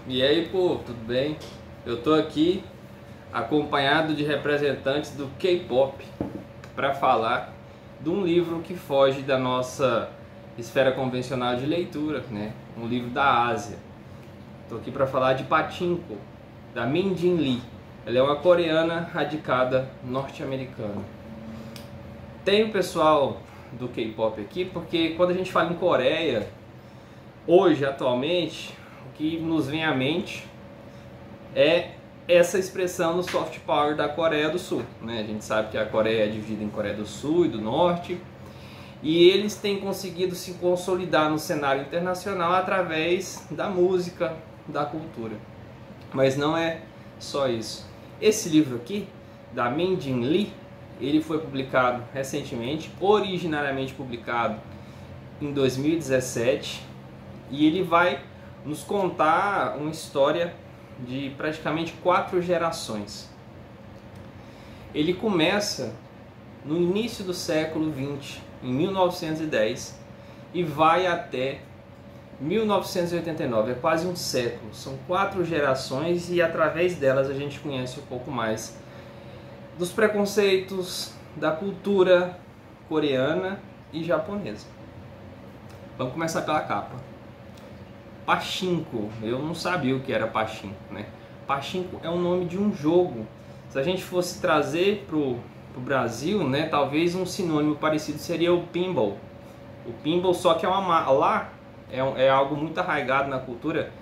E aí, pô, tudo bem? Eu tô aqui acompanhado de representantes do K-pop para falar de um livro que foge da nossa esfera convencional de leitura, né? Um livro da Ásia. Tô aqui para falar de Pachinko, da Min Jin Lee. Ela é uma coreana radicada norte-americana. Tem o pessoal do K-pop aqui porque quando a gente fala em Coreia, hoje, atualmente, o que nos vem à mente é essa expressão do soft power da Coreia do Sul, né? A gente sabe que a Coreia é dividida em Coreia do Sul e do Norte, e eles têm conseguido se consolidar no cenário internacional através da música, da cultura. Mas não é só isso. Esse livro aqui, da Min Jin Lee, ele foi publicado recentemente, originariamente publicado em 2017, e ele vai nos contar uma história de praticamente 4 gerações. Ele começa no início do século XX, em 1910, e vai até 1989, é quase um século. São 4 gerações e através delas a gente conhece um pouco mais dos preconceitos, da cultura coreana e japonesa. Vamos começar pela capa. Pachinko, eu não sabia o que era Pachinko, né? Pachinko é o nome de um jogo. Se a gente fosse trazer pro Brasil, né, talvez um sinônimo parecido seria o pinball. O pinball, só que lá é algo muito arraigado na cultura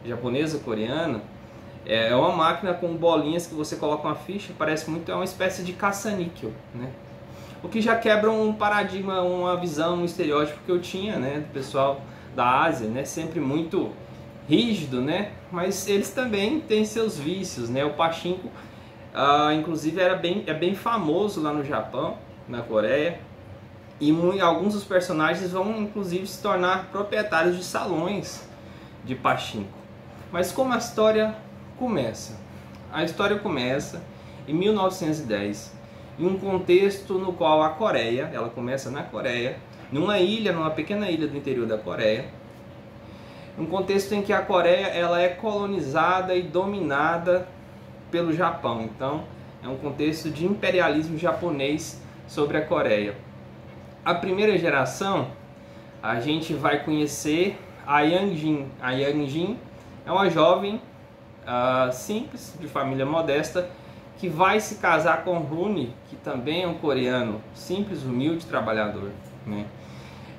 japonesa, coreana. É uma máquina com bolinhas que você coloca uma ficha, parece muito, é uma espécie de caça-níquel, né? O que já quebra um paradigma, uma visão, um estereótipo que eu tinha, né, do pessoal da Ásia, né, sempre muito rígido, né, mas eles também têm seus vícios, né. O Pachinko, inclusive, é bem famoso lá no Japão, na Coreia, e alguns dos personagens vão inclusive se tornar proprietários de salões de Pachinko. Mas como a história começa? A história começa em 1910, em um contexto no qual a Coreia, ela começa na Coreia, numa ilha, numa pequena ilha do interior da Coreia, um contexto em que a Coreia ela é colonizada e dominada pelo Japão. Então é um contexto de imperialismo japonês sobre a Coreia. A primeira geração, a gente vai conhecer a Yang Jin. A Yang Jin é uma jovem simples, de família modesta, que vai se casar com Rune, que também é um coreano simples, humilde, trabalhador, né?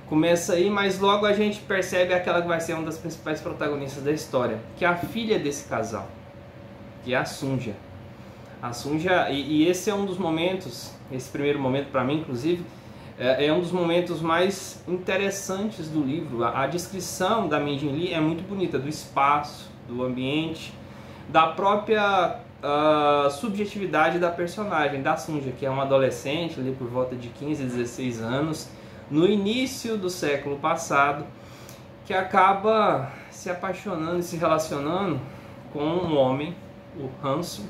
Começa aí, mas logo a gente percebe aquela que vai ser uma das principais protagonistas da história, que é a filha desse casal, que é a Sunja. A Sunja, e esse é um dos momentos, esse primeiro momento para mim, inclusive, é um dos momentos mais interessantes do livro. A descrição da Min Jin Lee é muito bonita, do espaço, do ambiente, da própria subjetividade da personagem, da Sunja, que é uma adolescente ali por volta de 15, 16 anos, no início do século passado, que acaba se apaixonando e se relacionando com um homem, o Hansu,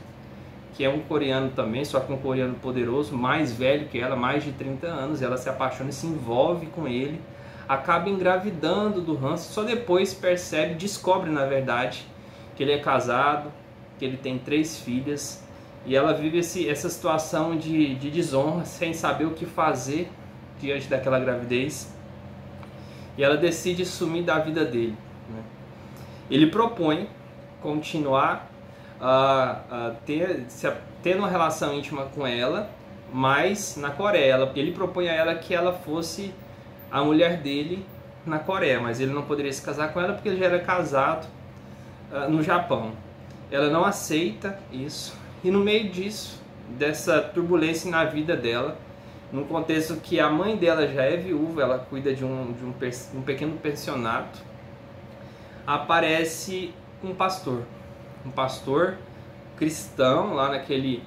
que é um coreano também, só que um coreano poderoso, mais velho que ela, mais de 30 anos. Ela se apaixona e se envolve com ele, acaba engravidando do Hansu, só depois percebe, descobre na verdade, que ele é casado, que ele tem 3 filhas, e ela vive essa situação de desonra, sem saber o que fazer diante daquela gravidez, e ela decide sumir da vida dele, né? Ele propõe continuar tendo uma relação íntima com ela, mas na Coreia. Ele propõe a ela que ela fosse a mulher dele na Coreia, mas ele não poderia se casar com ela porque ele já era casado no Japão. Ela não aceita isso, e no meio disso, dessa turbulência na vida dela, num contexto que a mãe dela já é viúva, ela cuida de um pequeno pensionato, aparece um pastor cristão lá naquele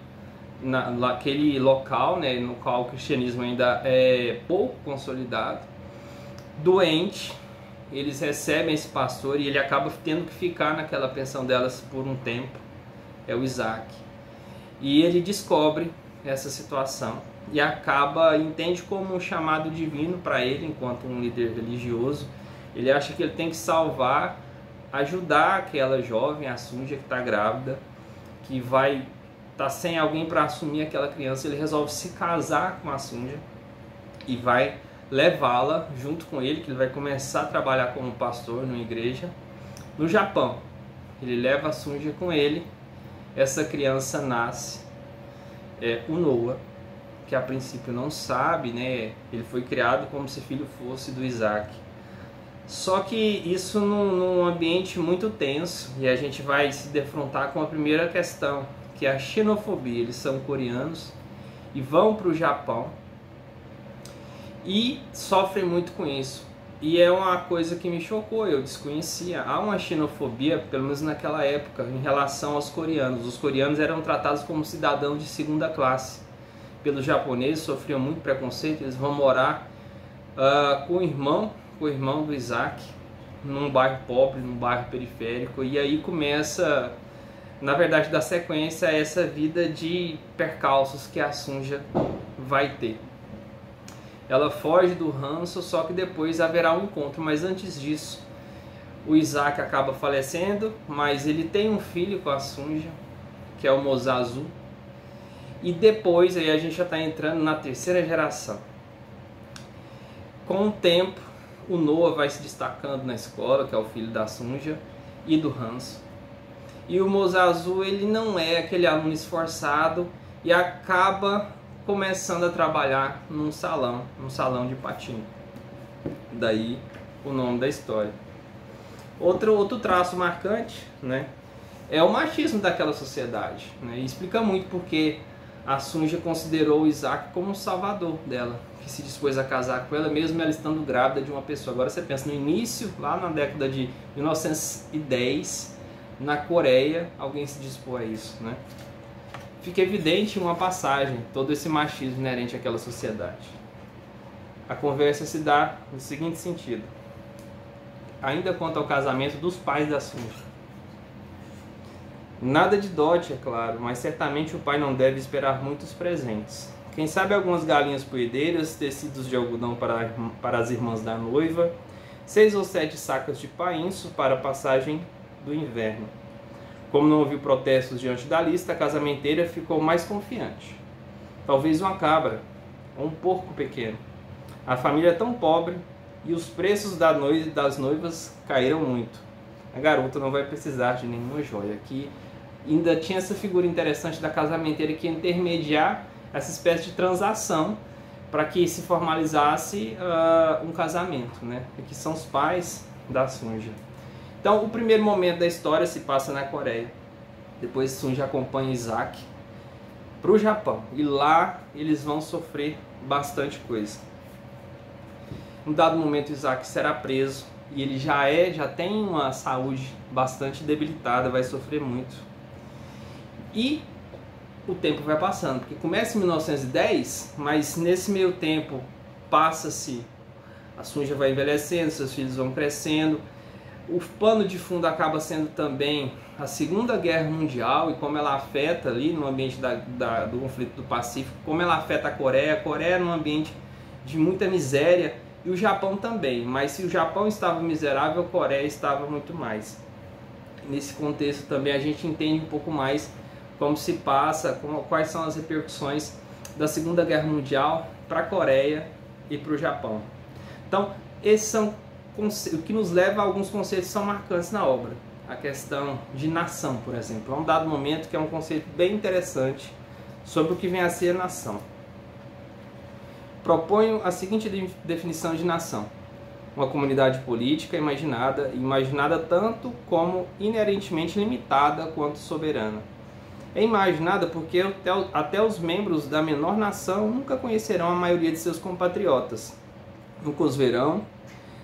local, né, no qual o cristianismo ainda é pouco consolidado, doente. Eles recebem esse pastor e ele acaba tendo que ficar naquela pensão delas por um tempo, é o Isaac. E ele descobre essa situação e entende como um chamado divino para ele enquanto um líder religioso. Ele acha que ele tem que salvar ajudar aquela jovem, a Sunja, que está grávida, que vai estar sem alguém para assumir aquela criança. Ele resolve se casar com a Sunja e vai levá-la junto com ele, que ele vai começar a trabalhar como pastor numa igreja no Japão. Ele leva a Sunja com ele. Essa criança nasce, o Noah, que a princípio não sabe, né? Ele foi criado como se filho fosse do Isaac. Só que isso num ambiente muito tenso, e a gente vai se defrontar com a primeira questão, que é a xenofobia. Eles são coreanos e vão para o Japão e sofrem muito com isso. E é uma coisa que me chocou, eu desconhecia. Há uma xenofobia, pelo menos naquela época, em relação aos coreanos. Os coreanos eram tratados como cidadãos de segunda classe. Pelos japoneses, sofriam muito preconceito. Eles vão morar com o irmão do Isaac, num bairro pobre, num bairro periférico. E aí começa, na verdade, da sequência, essa vida de percalços que a Sunja vai ter. Ela foge do ranço, só que depois haverá um encontro. Mas antes disso, o Isaac acaba falecendo, mas ele tem um filho com a Sunja, que é o Mozazu. E depois, aí a gente já está entrando na terceira geração. Com o tempo, o Noah vai se destacando na escola, que é o filho da Sunja e do Hanso. E o Mozazu, ele não é aquele aluno esforçado e acaba começando a trabalhar num salão de patinho. Daí o nome da história. Outro traço marcante, né, é o machismo daquela sociedade, né, e explica muito porque a Sunja considerou o Isaac como um salvador dela, que se dispôs a casar com ela, mesmo ela estando grávida de uma pessoa. Agora você pensa, no início, lá na década de 1910, na Coreia, alguém se dispôs a isso, né? Fica evidente em uma passagem todo esse machismo inerente àquela sociedade. A conversa se dá no seguinte sentido: ainda quanto ao casamento dos pais da Sunja. Nada de dote, é claro, mas certamente o pai não deve esperar muitos presentes. Quem sabe algumas galinhas poedeiras, tecidos de algodão para as irmãs da noiva, 6 ou 7 sacas de painço para a passagem do inverno. Como não ouviu protestos diante da lista, a casamenteira ficou mais confiante. Talvez uma cabra ou um porco pequeno. A família é tão pobre e os preços das noivas caíram muito. A garota não vai precisar de nenhuma joia. Aqui ainda tinha essa figura interessante da casamenteira que ia intermediar essa espécie de transação para que se formalizasse um casamento, né? Que são os pais da Sunja. Então, o primeiro momento da história se passa na Coreia. Depois Sunja acompanha Isaac para o Japão. E lá eles vão sofrer bastante coisa. Em dado momento, Isaac será preso. E ele já tem uma saúde bastante debilitada, vai sofrer muito. E o tempo vai passando. Porque começa em 1910, mas nesse meio tempo passa-se. A Sunja vai envelhecendo, seus filhos vão crescendo. O pano de fundo acaba sendo também a Segunda Guerra Mundial e como ela afeta ali no ambiente do conflito do Pacífico, como ela afeta a Coreia. A Coreia é num ambiente de muita miséria e o Japão também, mas se o Japão estava miserável, a Coreia estava muito mais. Nesse contexto também a gente entende um pouco mais como se passa, quais são as repercussões da Segunda Guerra Mundial para a Coreia e para o Japão. Então, esses são o que nos leva a alguns conceitos que são marcantes na obra. A questão de nação, por exemplo, é um dado momento que é um conceito bem interessante sobre o que vem a ser nação. Proponho a seguinte definição de nação: uma comunidade política imaginada tanto como inerentemente limitada quanto soberana. É imaginada porque até os membros da menor nação nunca conhecerão a maioria de seus compatriotas, nunca os verão,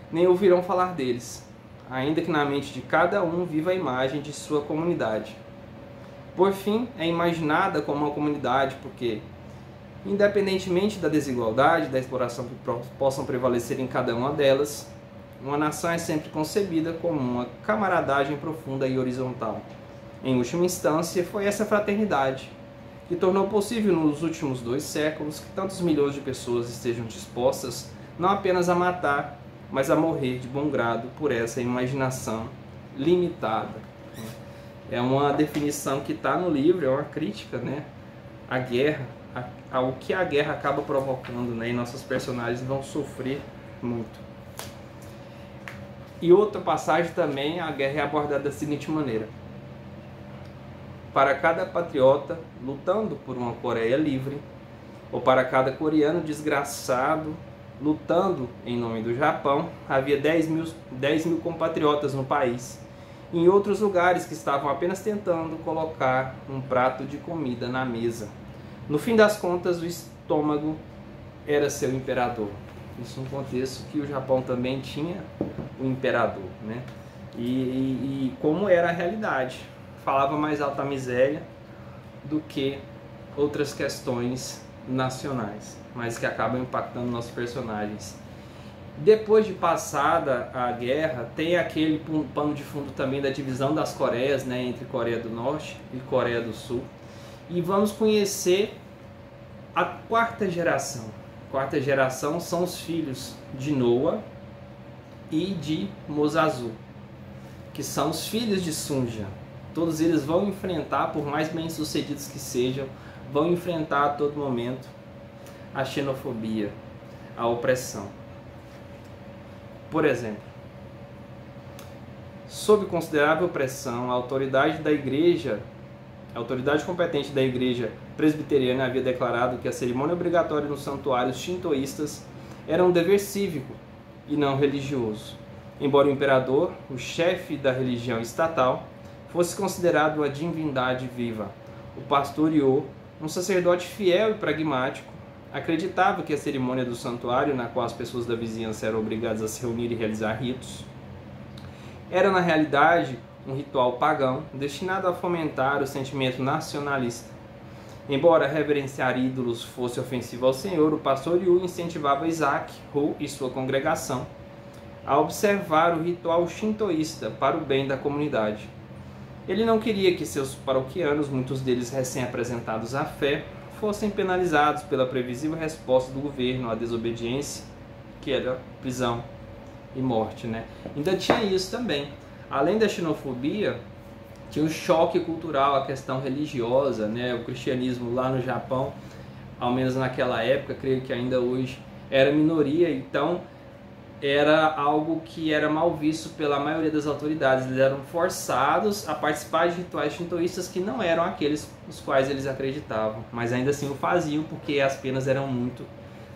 nem ouvirão falar deles, ainda que na mente de cada um viva a imagem de sua comunidade. Por fim, é imaginada como uma comunidade porque, independentemente da desigualdade, da exploração que possam prevalecer em cada uma delas, uma nação é sempre concebida como uma camaradagem profunda e horizontal. Em última instância, foi essa fraternidade que tornou possível nos últimos 2 séculos que tantos milhões de pessoas estejam dispostas não apenas a matar, mas a morrer de bom grado por essa imaginação limitada. É uma definição que está no livro, é uma crítica, né, à guerra, ao que a guerra acaba provocando, né, e nossos personagens vão sofrer muito. E outra passagem também, a guerra é abordada da seguinte maneira: para cada patriota lutando por uma Coreia livre, ou para cada coreano desgraçado lutando em nome do Japão, havia 10 mil compatriotas no país, em outros lugares que estavam apenas tentando colocar um prato de comida na mesa. No fim das contas, o estômago era seu imperador. Isso num contexto que o Japão também tinha o imperador, né? E como era a realidade, falava mais alta a miséria do que outras questões nacionais, mas que acabam impactando nossos personagens. Depois de passada a guerra, tem aquele pano de fundo também da divisão das Coreias, né, entre Coreia do Norte e Coreia do Sul. E vamos conhecer a quarta geração. A quarta geração são os filhos de Noa e de Mosazu, que são os filhos de Sunja. Todos eles vão enfrentar, por mais bem-sucedidos que sejam, vão enfrentar a todo momento a xenofobia, a opressão. Por exemplo, sob considerável pressão, a autoridade competente da igreja presbiteriana havia declarado que a cerimônia obrigatória nos santuários shintoístas era um dever cívico e não religioso. Embora o imperador, o chefe da religião estatal, fosse considerado uma divindade viva, o pastor Yo, um sacerdote fiel e pragmático, acreditava que a cerimônia do santuário, na qual as pessoas da vizinhança eram obrigadas a se reunir e realizar ritos, era na realidade um ritual pagão destinado a fomentar o sentimento nacionalista. Embora reverenciar ídolos fosse ofensivo ao Senhor, o pastor Yu incentivava Isaac, Hu e sua congregação a observar o ritual shintoísta para o bem da comunidade. Ele não queria que seus paroquianos, muitos deles recém-apresentados à fé, fossem penalizados pela previsível resposta do governo à desobediência, que era prisão e morte, né? Ainda tinha isso também. Além da xenofobia, tinha o choque cultural, a questão religiosa, né? O cristianismo lá no Japão, ao menos naquela época, creio que ainda hoje, era minoria, então era algo que era mal visto pela maioria das autoridades. Eles eram forçados a participar de rituais shintoístas que não eram aqueles nos quais eles acreditavam, mas ainda assim o faziam porque as penas eram muito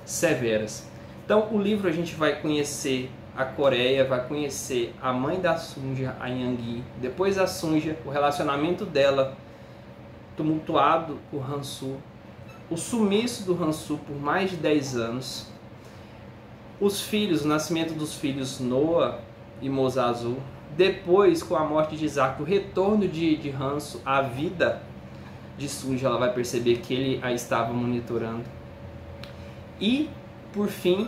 severas. Então o livro a gente vai conhecer a Coreia, vai conhecer a mãe da Sunja, a Yang-gi, depois a Sunja, o relacionamento dela tumultuado com o Hansu, o sumiço do Hansu por mais de 10 anos, os filhos, o nascimento dos filhos Noa e Mosazu, depois com a morte de Isaac, o retorno de Hansu à vida de Sunja, ela vai perceber que ele a estava monitorando. E, por fim,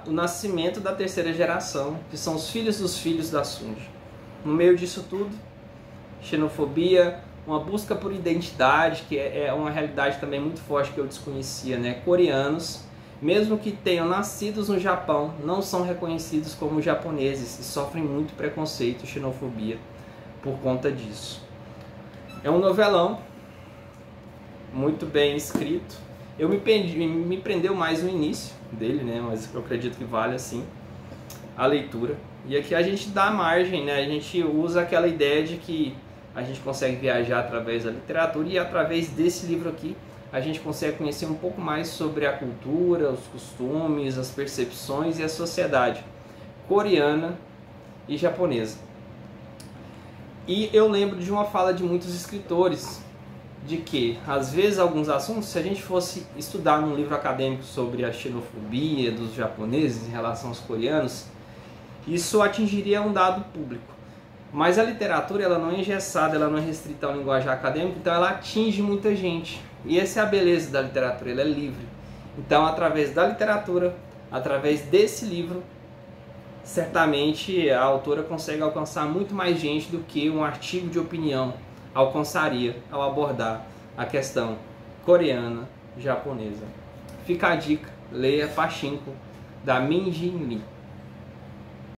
o nascimento da terceira geração, que são os filhos dos filhos da Sunja. No meio disso tudo, xenofobia, uma busca por identidade, que é uma realidade também muito forte que eu desconhecia, né? Coreanos, mesmo que tenham nascidos no Japão, não são reconhecidos como japoneses e sofrem muito preconceito e xenofobia por conta disso. É um novelão muito bem escrito. Me prendeu mais o início dele, né? Mas eu acredito que vale assim a leitura. E aqui a gente dá margem, né? A gente usa aquela ideia de que a gente consegue viajar através da literatura, e através desse livro aqui a gente consegue conhecer um pouco mais sobre a cultura, os costumes, as percepções e a sociedade coreana e japonesa. E eu lembro de uma fala de muitos escritores, de que, às vezes, alguns assuntos, se a gente fosse estudar num livro acadêmico sobre a xenofobia dos japoneses em relação aos coreanos, isso atingiria um dado público. Mas a literatura, ela não é engessada, ela não é restrita ao linguajar acadêmico, então ela atinge muita gente. E essa é a beleza da literatura, ela é livre. Então, através da literatura, através desse livro, certamente a autora consegue alcançar muito mais gente do que um artigo de opinião alcançaria ao abordar a questão coreana, japonesa. Fica a dica, leia Pachinko, da Min Jin Lee.